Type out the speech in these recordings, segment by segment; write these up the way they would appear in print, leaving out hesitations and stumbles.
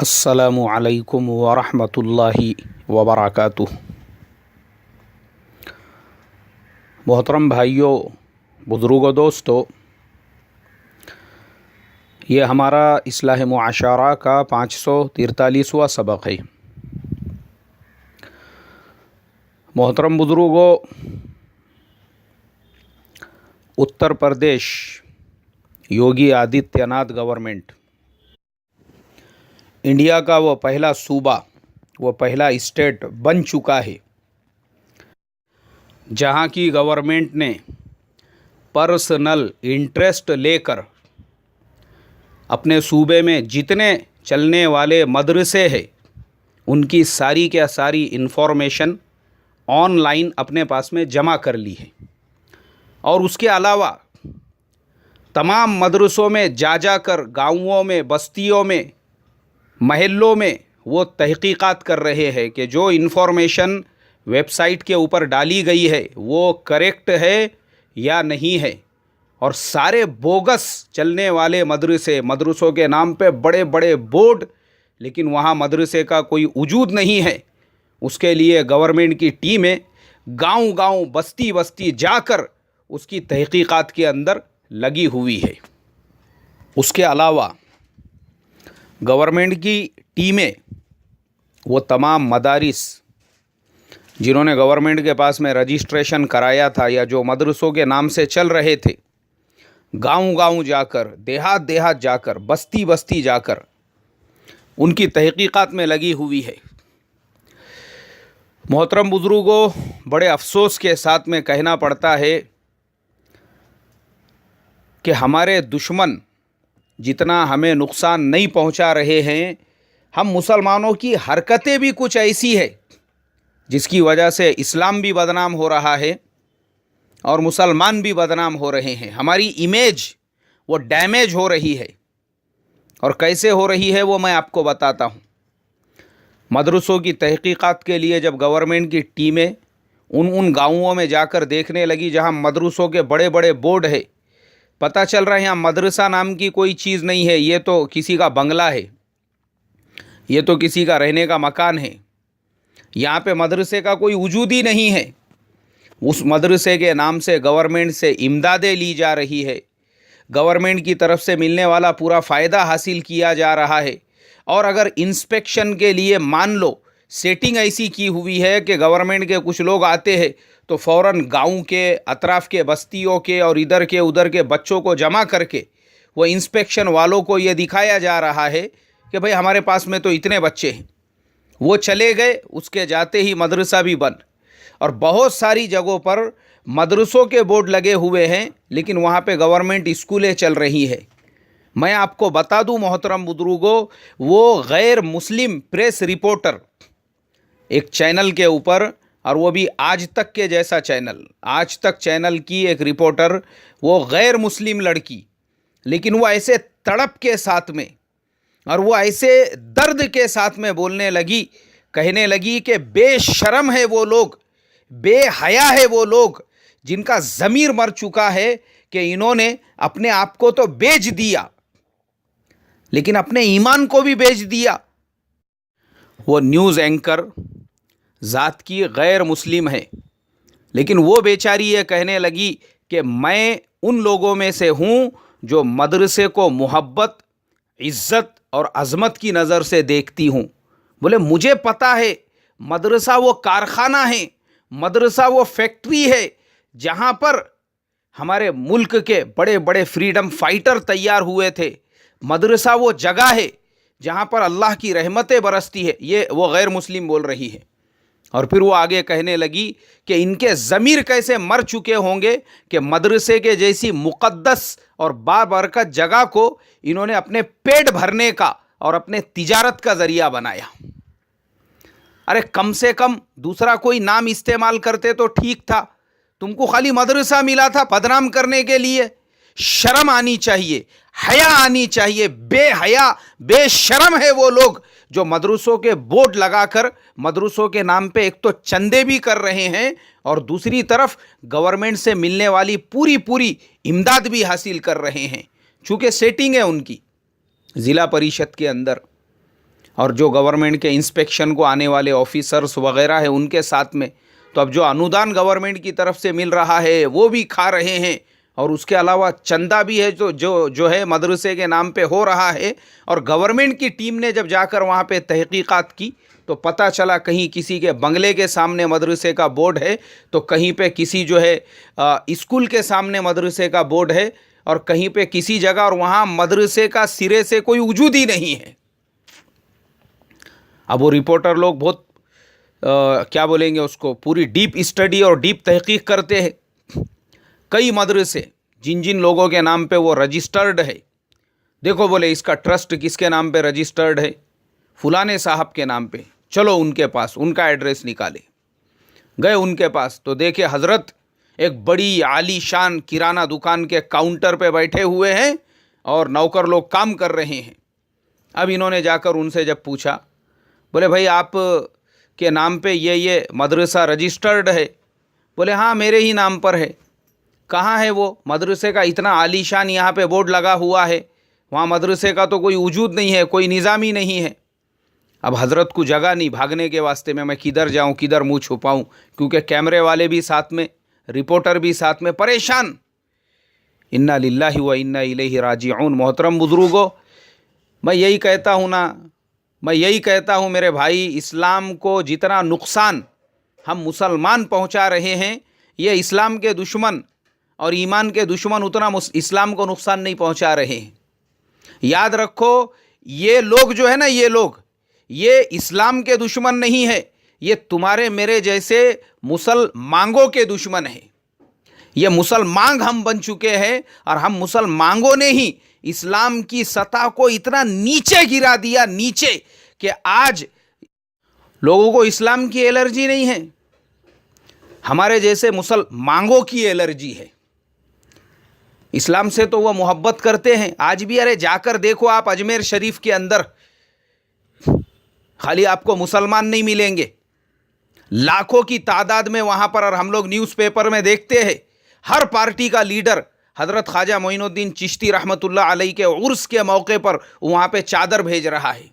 السلام علیکم ورحمۃ اللہ وبرکاتہ۔ محترم بھائیوں، بزرگوں، دوستو، یہ ہمارا اصلاح معاشرہ کا 543واں سبق ہے۔ محترم بزرگوں، اتر پردیش یوگی آدتیہ ناتھ گورنمنٹ انڈیا کا وہ پہلا صوبہ، وہ پہلا اسٹیٹ بن چکا ہے جہاں کی گورنمنٹ نے پرسنل انٹرسٹ لے کر اپنے صوبے میں جتنے چلنے والے مدرسے ہیں ان کی ساری کیا ساری انفارمیشن آن لائن اپنے پاس میں جمع کر لی ہے، اور اس کے علاوہ تمام مدرسوں میں جا کر گاؤں میں، بستیوں میں، محلوں میں وہ تحقیقات کر رہے ہیں کہ جو انفارمیشن ویب سائٹ کے اوپر ڈالی گئی ہے وہ کریکٹ ہے یا نہیں ہے، اور سارے بوگس چلنے والے مدرسوں کے نام پہ بڑے بڑے بورڈ، لیکن وہاں مدرسے کا کوئی وجود نہیں ہے۔ اس کے لیے گورنمنٹ کی ٹیمیں گاؤں بستی بستی جا کر اس کی تحقیقات کے اندر لگی ہوئی ہے۔ اس کے علاوہ گورنمنٹ کی ٹیمیں وہ تمام مدارس جنہوں نے گورنمنٹ کے پاس میں رجسٹریشن کرایا تھا یا جو مدرسوں کے نام سے چل رہے تھے، گاؤں جا کر، دیہات جا کر، بستی جا کر ان کی تحقیقات میں لگی ہوئی ہے۔ محترم بزرگوں، بڑے افسوس کے ساتھ میں کہنا پڑتا ہے کہ ہمارے دشمن جتنا ہمیں نقصان نہیں پہنچا رہے ہیں، ہم مسلمانوں کی حرکتیں بھی کچھ ایسی ہے جس کی وجہ سے اسلام بھی بدنام ہو رہا ہے اور مسلمان بھی بدنام ہو رہے ہیں۔ ہماری امیج وہ ڈیمیج ہو رہی ہے، اور کیسے ہو رہی ہے وہ میں آپ کو بتاتا ہوں۔ مدرسوں کی تحقیقات کے لیے جب گورنمنٹ کی ٹیمیں ان گاؤں میں جا کر دیکھنے لگی جہاں مدرسوں کے بڑے بڑے بورڈ ہے، پتہ چل رہا ہے یہاں مدرسہ نام کی کوئی چیز نہیں ہے، یہ تو کسی کا بنگلہ ہے، یہ تو کسی کا رہنے کا مکان ہے، یہاں پہ مدرسے کا کوئی وجود ہی نہیں ہے۔ اس مدرسے کے نام سے گورنمنٹ سے امدادیں لی جا رہی ہے، گورنمنٹ کی طرف سے ملنے والا پورا فائدہ حاصل کیا جا رہا ہے، اور اگر انسپیکشن کے لیے مان لو سیٹنگ ایسی کی ہوئی ہے کہ گورنمنٹ کے کچھ لوگ آتے ہیں تو فوراً گاؤں کے اطراف کے بستیوں کے اور ادھر کے بچوں کو جمع کر کے وہ انسپیکشن والوں کو یہ دکھایا جا رہا ہے کہ بھئی ہمارے پاس میں تو اتنے بچے ہیں۔ وہ چلے گئے، اس کے جاتے ہی مدرسہ بھی بند، اور بہت ساری جگہوں پر مدرسوں کے بورڈ لگے ہوئے ہیں لیکن وہاں پہ گورنمنٹ اسکولیں چل رہی ہے۔ میں آپ کو بتا دوں محترم بزرگوں، وہ غیر مسلم پریس رپورٹر ایک چینل کے اوپر، اور وہ بھی آج تک کے جیسا چینل، آج تک چینل کی ایک رپورٹر، وہ غیر مسلم لڑکی، لیکن وہ ایسے تڑپ کے ساتھ میں اور وہ ایسے درد کے ساتھ میں بولنے لگی، کہنے لگی کہ بے شرم ہے وہ لوگ، بے حیا ہے وہ لوگ جن کا ضمیر مر چکا ہے کہ انہوں نے اپنے آپ کو تو بیچ دیا لیکن اپنے ایمان کو بھی بیچ دیا۔ وہ نیوز اینکر ذات کی غیر مسلم ہے، لیکن وہ بیچاری یہ کہنے لگی کہ میں ان لوگوں میں سے ہوں جو مدرسے کو محبت، عزت اور عظمت کی نظر سے دیکھتی ہوں۔ بولے مجھے پتہ ہے مدرسہ وہ کارخانہ ہے، مدرسہ وہ فیکٹری ہے جہاں پر ہمارے ملک کے بڑے بڑے فریڈم فائٹر تیار ہوئے تھے، مدرسہ وہ جگہ ہے جہاں پر اللہ کی رحمتیں برستی ہے۔ یہ وہ غیر مسلم بول رہی ہے، اور پھر وہ آگے کہنے لگی کہ ان کے ضمیر کیسے مر چکے ہوں گے کہ مدرسے کے جیسی مقدس اور بابرکت جگہ کو انہوں نے اپنے پیٹ بھرنے کا اور اپنے تجارت کا ذریعہ بنایا۔ ارے کم سے کم دوسرا کوئی نام استعمال کرتے تو ٹھیک تھا، تم کو خالی مدرسہ ملا تھا بدنام کرنے کے لیے۔ شرم آنی چاہیے، حیا آنی چاہیے۔ بے حیا، بے شرم ہے وہ لوگ جو مدرسوں کے بورڈ لگا کر مدرسوں کے نام پہ ایک تو چندے بھی کر رہے ہیں اور دوسری طرف گورنمنٹ سے ملنے والی پوری امداد بھی حاصل کر رہے ہیں، چونکہ سیٹنگ ہے ان کی ضلع پریشد کے اندر۔ اور جو گورنمنٹ کے انسپیکشن کو آنے والے آفیسرس وغیرہ ہیں ان کے ساتھ میں، تو اب جو انودان گورنمنٹ کی طرف سے مل رہا ہے وہ بھی کھا رہے ہیں، اور اس کے علاوہ چندہ بھی ہے جو ہے مدرسے کے نام پہ ہو رہا ہے۔ اور گورنمنٹ کی ٹیم نے جب جا کر وہاں پہ تحقیقات کی تو پتہ چلا کہیں کسی کے بنگلے کے سامنے مدرسے کا بورڈ ہے، تو کہیں پہ کسی جو ہے اسکول کے سامنے مدرسے کا بورڈ ہے، اور کہیں پہ کسی جگہ، اور وہاں مدرسے کا سرے سے کوئی وجود ہی نہیں ہے۔ اب وہ رپورٹر لوگ بہت کیا بولیں گے اس کو، پوری ڈیپ اسٹڈی اور ڈیپ تحقیق کرتے ہیں۔ کئی مدرسے جن جن لوگوں کے نام پہ وہ رجسٹرڈ ہے، دیکھو بولے اس کا ٹرسٹ کس کے نام پہ رجسٹرڈ ہے، فلانے صاحب کے نام پہ، چلو ان کے پاس، ان کا ایڈریس نکالے، گئے ان کے پاس تو دیکھے حضرت ایک بڑی عالی شان کرانہ دکان کے کاؤنٹر پہ بیٹھے ہوئے ہیں اور نوکر لوگ کام کر رہے ہیں۔ اب انہوں نے جا کر ان سے جب پوچھا، بولے بھائی آپ کے نام پہ یہ مدرسہ رجسٹرڈ ہے؟ بولے ہاں میرے ہی نام پر ہے۔ کہاں ہے وہ مدرسے کا اتنا عالی شان یہاں پہ بورڈ لگا ہوا ہے، وہاں مدرسے کا تو کوئی وجود نہیں ہے، کوئی نظام ہی نہیں ہے۔ اب حضرت کو جگہ نہیں بھاگنے کے واسطے میں کدھر جاؤں، کدھر منہ چھپاؤں، کیونکہ کیمرے والے بھی ساتھ میں، رپورٹر بھی ساتھ میں، پریشان۔ انا للہ و انا الیہ راجعون۔ محترم بزرگوں، میں یہی کہتا ہوں میرے بھائی، اسلام کو جتنا نقصان ہم مسلمان پہنچا رہے ہیں، یہ اسلام کے دشمن اور ایمان کے دشمن اتنا اسلام کو نقصان نہیں پہنچا رہے ہیں۔ یاد رکھو، یہ لوگ جو ہے نا، یہ اسلام کے دشمن نہیں ہے، یہ تمہارے میرے جیسے مسلمانوں کے دشمن ہیں۔ یہ مسلمان ہم بن چکے ہیں، اور ہم مسلمانوں نے ہی اسلام کی سطح کو اتنا نیچے گرا دیا، نیچے، کہ آج لوگوں کو اسلام کی الرجی نہیں ہے، ہمارے جیسے مسلمانوں کی الرجی ہے۔ اسلام سے تو وہ محبت کرتے ہیں، آج بھی ارے جا کر دیکھو آپ اجمیر شریف کے اندر، خالی آپ کو مسلمان نہیں ملیں گے، لاکھوں کی تعداد میں وہاں پر، اور ہم لوگ نیوز پیپر میں دیکھتے ہیں ہر پارٹی کا لیڈر حضرت خواجہ معین الدین چشتی رحمۃ اللہ علیہ کے عرس کے موقع پر وہاں پہ چادر بھیج رہا ہے۔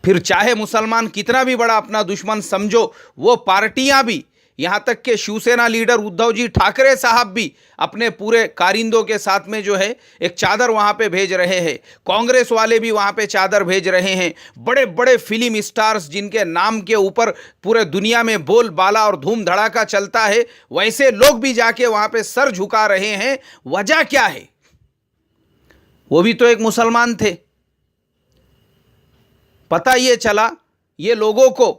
پھر چاہے مسلمان کتنا بھی بڑا اپنا دشمن سمجھو، وہ پارٹیاں بھی، یہاں تک کہ شیو سینا لیڈر ادھو جی ٹھاکرے صاحب بھی اپنے پورے کارندوں کے ساتھ میں جو ہے ایک چادر وہاں پہ بھیج رہے ہیں، کانگریس والے بھی وہاں پہ چادر بھیج رہے ہیں، بڑے بڑے فلم اسٹارز جن کے نام کے اوپر پورے دنیا میں بول بالا اور دھوم دھڑاکا چلتا ہے، ویسے لوگ بھی جا کے وہاں پہ سر جھکا رہے ہیں۔ وجہ کیا ہے؟ وہ بھی تو ایک مسلمان تھے۔ پتہ یہ چلا، یہ لوگوں کو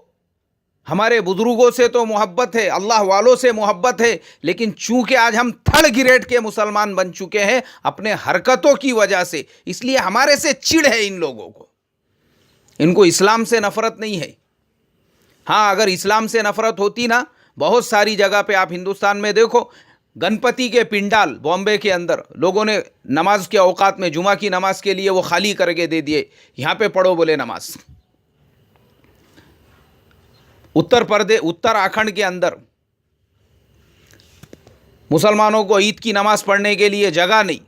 ہمارے بزرگوں سے تو محبت ہے، اللہ والوں سے محبت ہے، لیکن چونکہ آج ہم تھرڈ گریڈ کے مسلمان بن چکے ہیں اپنے حرکتوں کی وجہ سے، اس لیے ہمارے سے چڑ ہے ان لوگوں کو، ان کو اسلام سے نفرت نہیں ہے۔ ہاں اگر اسلام سے نفرت ہوتی نا، بہت ساری جگہ پہ آپ ہندوستان میں دیکھو، گنپتی کے پنڈال بامبے کے اندر لوگوں نے نماز کے اوقات میں، جمعہ کی نماز کے لیے وہ خالی کر کے دے دیے، یہاں پہ پڑھو بولے نماز۔ اتراکھنڈ کے اندر مسلمانوں کو عید کی نماز پڑھنے کے لیے جگہ نہیں،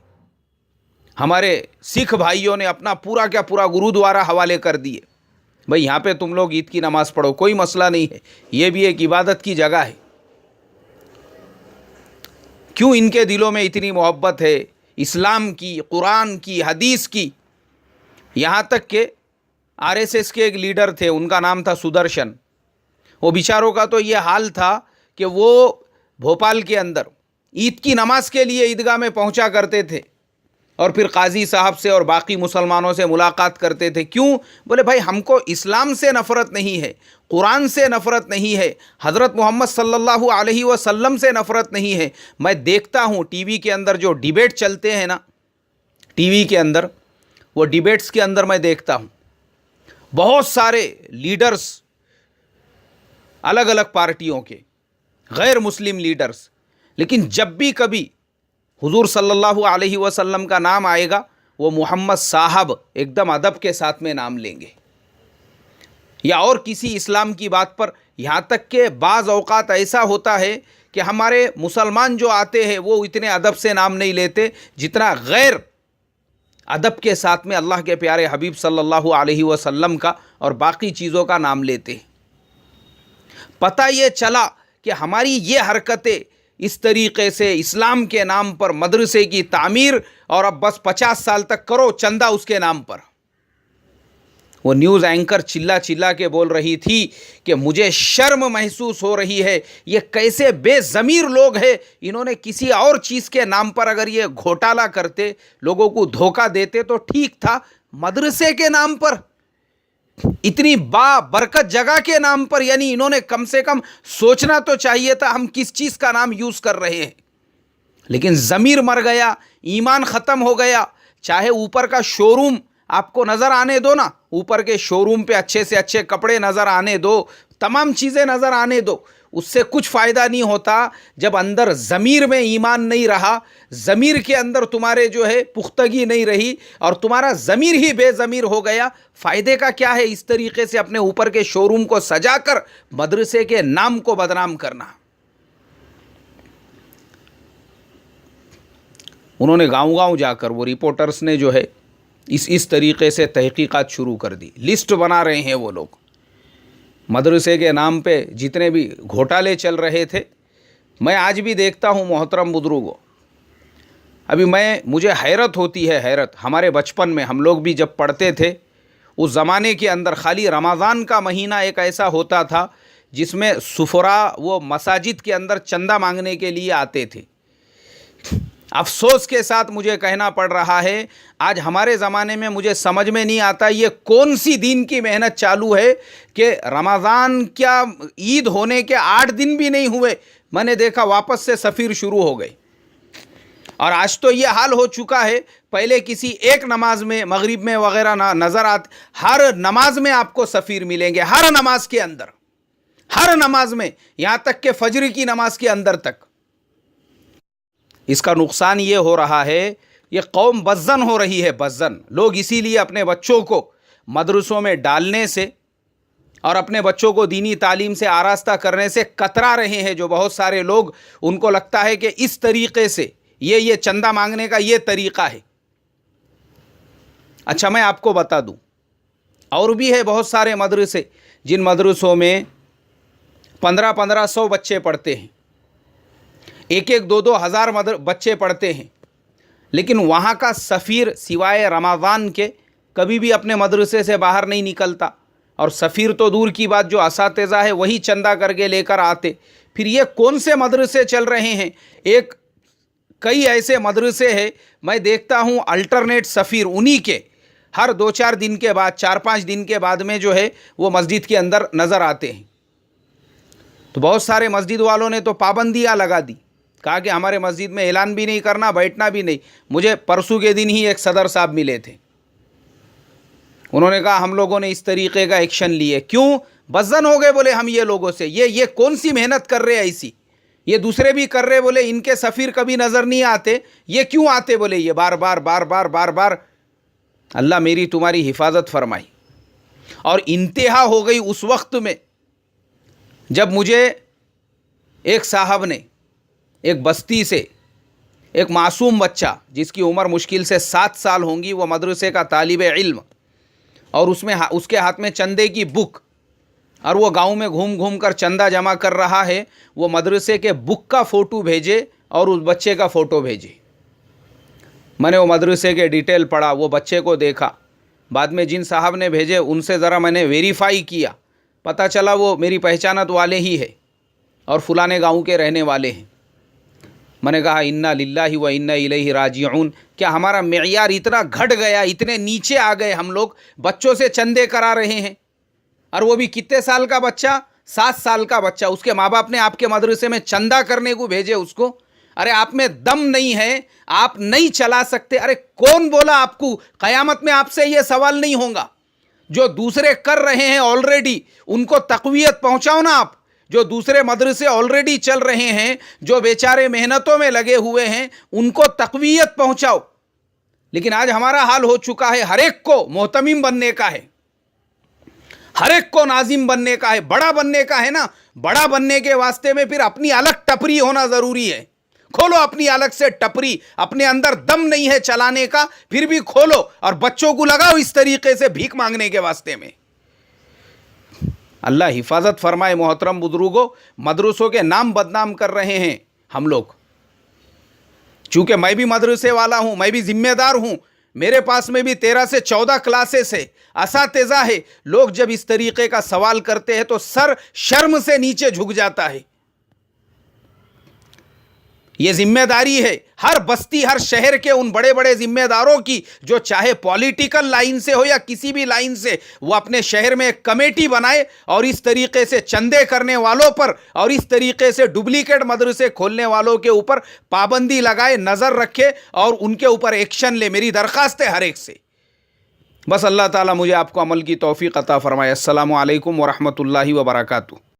ہمارے سکھ بھائیوں نے اپنا پورا کا پورا گرودوارہ حوالے کر دیے، بھئی یہاں پہ تم لوگ عید کی نماز پڑھو، کوئی مسئلہ نہیں ہے، یہ بھی ایک عبادت کی جگہ ہے۔ کیوں ان کے دلوں میں اتنی محبت ہے اسلام کی، قرآن کی، حدیث کی؟ یہاں تک کہ RSS کے ایک لیڈر تھے، ان کا نام تھا سدرشن، وہ بیچاروں کا تو یہ حال تھا کہ وہ بھوپال کے اندر عید کی نماز کے لیے عیدگاہ میں پہنچا کرتے تھے، اور پھر قاضی صاحب سے اور باقی مسلمانوں سے ملاقات کرتے تھے۔ کیوں؟ بولے بھائی ہم کو اسلام سے نفرت نہیں ہے، قرآن سے نفرت نہیں ہے، حضرت محمد صلی اللہ علیہ وسلم سے نفرت نہیں ہے۔ میں دیکھتا ہوں ٹی وی کے اندر جو ڈیبیٹ چلتے ہیں نا، ٹی وی کے اندر وہ ڈیبیٹس کے اندر میں دیکھتا ہوں بہت سارے لیڈرز، الگ الگ پارٹیوں کے، غیر مسلم لیڈرز، لیکن جب بھی کبھی حضور صلی اللہ علیہ وسلم کا نام آئے گا، وہ محمد صاحب ایک دم ادب کے ساتھ میں نام لیں گے، یا اور کسی اسلام کی بات پر۔ یہاں تک کہ بعض اوقات ایسا ہوتا ہے کہ ہمارے مسلمان جو آتے ہیں وہ اتنے ادب سے نام نہیں لیتے جتنا غیر ادب کے ساتھ میں اللہ کے پیارے حبیب صلی اللہ علیہ وسلم کا اور باقی چیزوں کا نام لیتے ہیں۔ پتہ یہ چلا کہ ہماری یہ حرکتیں اس طریقے سے اسلام کے نام پر مدرسے کی تعمیر، اور اب بس 50 سال تک کرو چندہ اس کے نام پر۔ وہ نیوز اینکر چلا چلا کے بول رہی تھی کہ مجھے شرم محسوس ہو رہی ہے، یہ کیسے بے ضمیر لوگ ہیں، انہوں نے کسی اور چیز کے نام پر اگر یہ گھوٹالہ کرتے، لوگوں کو دھوکہ دیتے تو ٹھیک تھا، مدرسے کے نام پر، اتنی با برکت جگہ کے نام پر، یعنی انہوں نے کم سے کم سوچنا تو چاہیے تھا ہم کس چیز کا نام یوز کر رہے ہیں۔ لیکن ضمیر مر گیا، ایمان ختم ہو گیا۔ چاہے اوپر کا شو روم آپ کو نظر آنے دو نا، اوپر کے شو روم پہ اچھے سے اچھے کپڑے نظر آنے دو، تمام چیزیں نظر آنے دو، اس سے کچھ فائدہ نہیں ہوتا جب اندر ضمیر میں ایمان نہیں رہا، ضمیر کے اندر تمہارے جو ہے پختگی نہیں رہی اور تمہارا ضمیر ہی بے ضمیر ہو گیا۔ فائدے کا کیا ہے اس طریقے سے اپنے اوپر کے شو روم کو سجا کر مدرسے کے نام کو بدنام کرنا۔ انہوں نے گاؤں گاؤں جا کر، وہ رپورٹرز نے جو ہے اس طریقے سے تحقیقات شروع کر دی، لسٹ بنا رہے ہیں وہ لوگ، مدرسے کے نام پہ جتنے بھی گھوٹالے چل رہے تھے۔ میں آج بھی دیکھتا ہوں محترم بزرگوں، ابھی مجھے حیرت ہوتی ہے، حیرت۔ ہمارے بچپن میں ہم لوگ بھی جب پڑھتے تھے اس زمانے کے اندر خالی رمضان کا مہینہ ایک ایسا ہوتا تھا جس میں سفرا وہ مساجد کے اندر چندہ مانگنے کے لیے آتے تھے۔ افسوس کے ساتھ مجھے کہنا پڑ رہا ہے آج ہمارے زمانے میں مجھے سمجھ میں نہیں آتا یہ کون سی دین کی محنت چالو ہے کہ رمضان کیا عید ہونے کے 8 دن بھی نہیں ہوئے میں نے دیکھا واپس سے سفیر شروع ہو گئے۔ اور آج تو یہ حال ہو چکا ہے، پہلے کسی ایک نماز میں مغرب میں وغیرہ نظر آتے، ہر نماز میں آپ کو سفیر ملیں گے، ہر نماز کے اندر، ہر نماز میں، یہاں تک کہ فجر کی نماز کے اندر تک۔ اس کا نقصان یہ ہو رہا ہے، یہ قوم بدزن ہو رہی ہے، بدزن۔ لوگ اسی لیے اپنے بچوں کو مدرسوں میں ڈالنے سے اور اپنے بچوں کو دینی تعلیم سے آراستہ کرنے سے کترا رہے ہیں۔ جو بہت سارے لوگ، ان کو لگتا ہے کہ اس طریقے سے یہ چندہ مانگنے کا یہ طریقہ ہے۔ اچھا میں آپ کو بتا دوں، اور بھی ہے بہت سارے مدرسے جن مدرسوں میں 1500 بچے پڑھتے ہیں، 1-2 ہزار بچے پڑھتے ہیں، لیکن وہاں کا سفیر سوائے رمضان کے کبھی بھی اپنے مدرسے سے باہر نہیں نکلتا، اور سفیر تو دور کی بات، جو اساتذہ ہے وہی چندہ کر کے لے کر آتے۔ پھر یہ کون سے مدرسے چل رہے ہیں؟ کئی ایسے مدرسے ہیں میں دیکھتا ہوں الٹرنیٹ سفیر انہی کے ہر 2-4 دن کے بعد، 4-5 دن کے بعد میں جو ہے وہ مسجد کے اندر نظر آتے ہیں۔ تو بہت سارے مسجد والوں نے تو پابندیاں لگا دی، کہا کہ ہمارے مسجد میں اعلان بھی نہیں کرنا، بیٹھنا بھی نہیں۔ مجھے پرسوں کے دن ہی ایک صدر صاحب ملے تھے، انہوں نے کہا ہم لوگوں نے اس طریقے کا ایکشن لیے۔ کیوں؟ بدزن ہو گئے، بولے ہم یہ لوگوں سے یہ کون سی محنت کر رہے ایسی، یہ دوسرے بھی کر رہے، بولے ان کے سفیر کبھی نظر نہیں آتے، یہ کیوں آتے؟ بولے یہ بار بار۔ اللہ میری تمہاری حفاظت فرمائی۔ اور انتہا ہو گئی اس وقت میں جب مجھے ایک صاحب نے ایک بستی سے ایک معصوم بچہ جس کی عمر مشکل سے 7 سال ہوں گی، وہ مدرسے کا طالب علم، اور اس کے ہاتھ میں چندے کی بک، اور وہ گاؤں میں گھوم کر چندہ جمع کر رہا ہے، وہ مدرسے کے بک کا فوٹو بھیجے اور اس بچے کا فوٹو بھیجے۔ میں نے وہ مدرسے کے ڈیٹیل پڑھا، وہ بچے کو دیکھا، بعد میں جن صاحب نے بھیجے ان سے ذرا میں نے ویریفائی کیا، پتہ چلا وہ میری پہچانت والے ہی ہے اور فلانے گاؤں کے رہنے والے ہیں۔ میں نے کہا انا للہ و انا الیہ راجعون۔ کیا ہمارا معیار اتنا گھٹ گیا، اتنے نیچے آ گئے ہم لوگ، بچوں سے چندے کرا رہے ہیں؟ اور وہ بھی کتنے سال کا بچہ؟ 7 سال کا بچہ، اس کے ماں باپ نے آپ کے مدرسے میں چندہ کرنے کو بھیجے اس کو۔ ارے آپ میں دم نہیں ہے، آپ نہیں چلا سکتے؟ ارے کون بولا آپ کو؟ قیامت میں آپ سے یہ سوال نہیں ہوگا۔ جو دوسرے کر رہے ہیں آلریڈی ان کو تقویت پہنچاؤ نا آپ، جو دوسرے مدرسے آلریڈی چل رہے ہیں، جو بیچارے محنتوں میں لگے ہوئے ہیں، ان کو تقویت پہنچاؤ۔ لیکن آج ہمارا حال ہو چکا ہے، ہر ایک کو محتمم بننے کا ہے، ہر ایک کو ناظم بننے کا ہے، بڑا بننے کا ہے نا۔ بڑا بننے کے واسطے میں پھر اپنی الگ ٹپری ہونا ضروری ہے، کھولو اپنی الگ سے ٹپری، اپنے اندر دم نہیں ہے چلانے کا پھر بھی کھولو اور بچوں کو لگاؤ اس طریقے سے بھیک مانگنے کے واسطے میں۔ اللہ حفاظت فرمائے محترم بزرگوں، مدرسوں کے نام بدنام کر رہے ہیں ہم لوگ۔ چونکہ میں بھی مدرسے والا ہوں، میں بھی ذمہ دار ہوں، میرے پاس میں بھی 13 سے 14 کلاسز ہے، اساتذہ ہے، لوگ جب اس طریقے کا سوال کرتے ہیں تو سر شرم سے نیچے جھک جاتا ہے۔ یہ ذمہ داری ہے ہر بستی، ہر شہر کے ان بڑے بڑے ذمہ داروں کی، جو چاہے پولیٹیکل لائن سے ہو یا کسی بھی لائن سے، وہ اپنے شہر میں ایک کمیٹی بنائے اور اس طریقے سے چندے کرنے والوں پر اور اس طریقے سے ڈپلیکیٹ مدرسے کھولنے والوں کے اوپر پابندی لگائے، نظر رکھے اور ان کے اوپر ایکشن لے۔ میری درخواست ہے ہر ایک سے۔ بس اللہ تعالیٰ مجھے آپ کو عمل کی توفیق عطا فرمائے۔ السلام علیکم ورحمۃ اللہ وبرکاتہ۔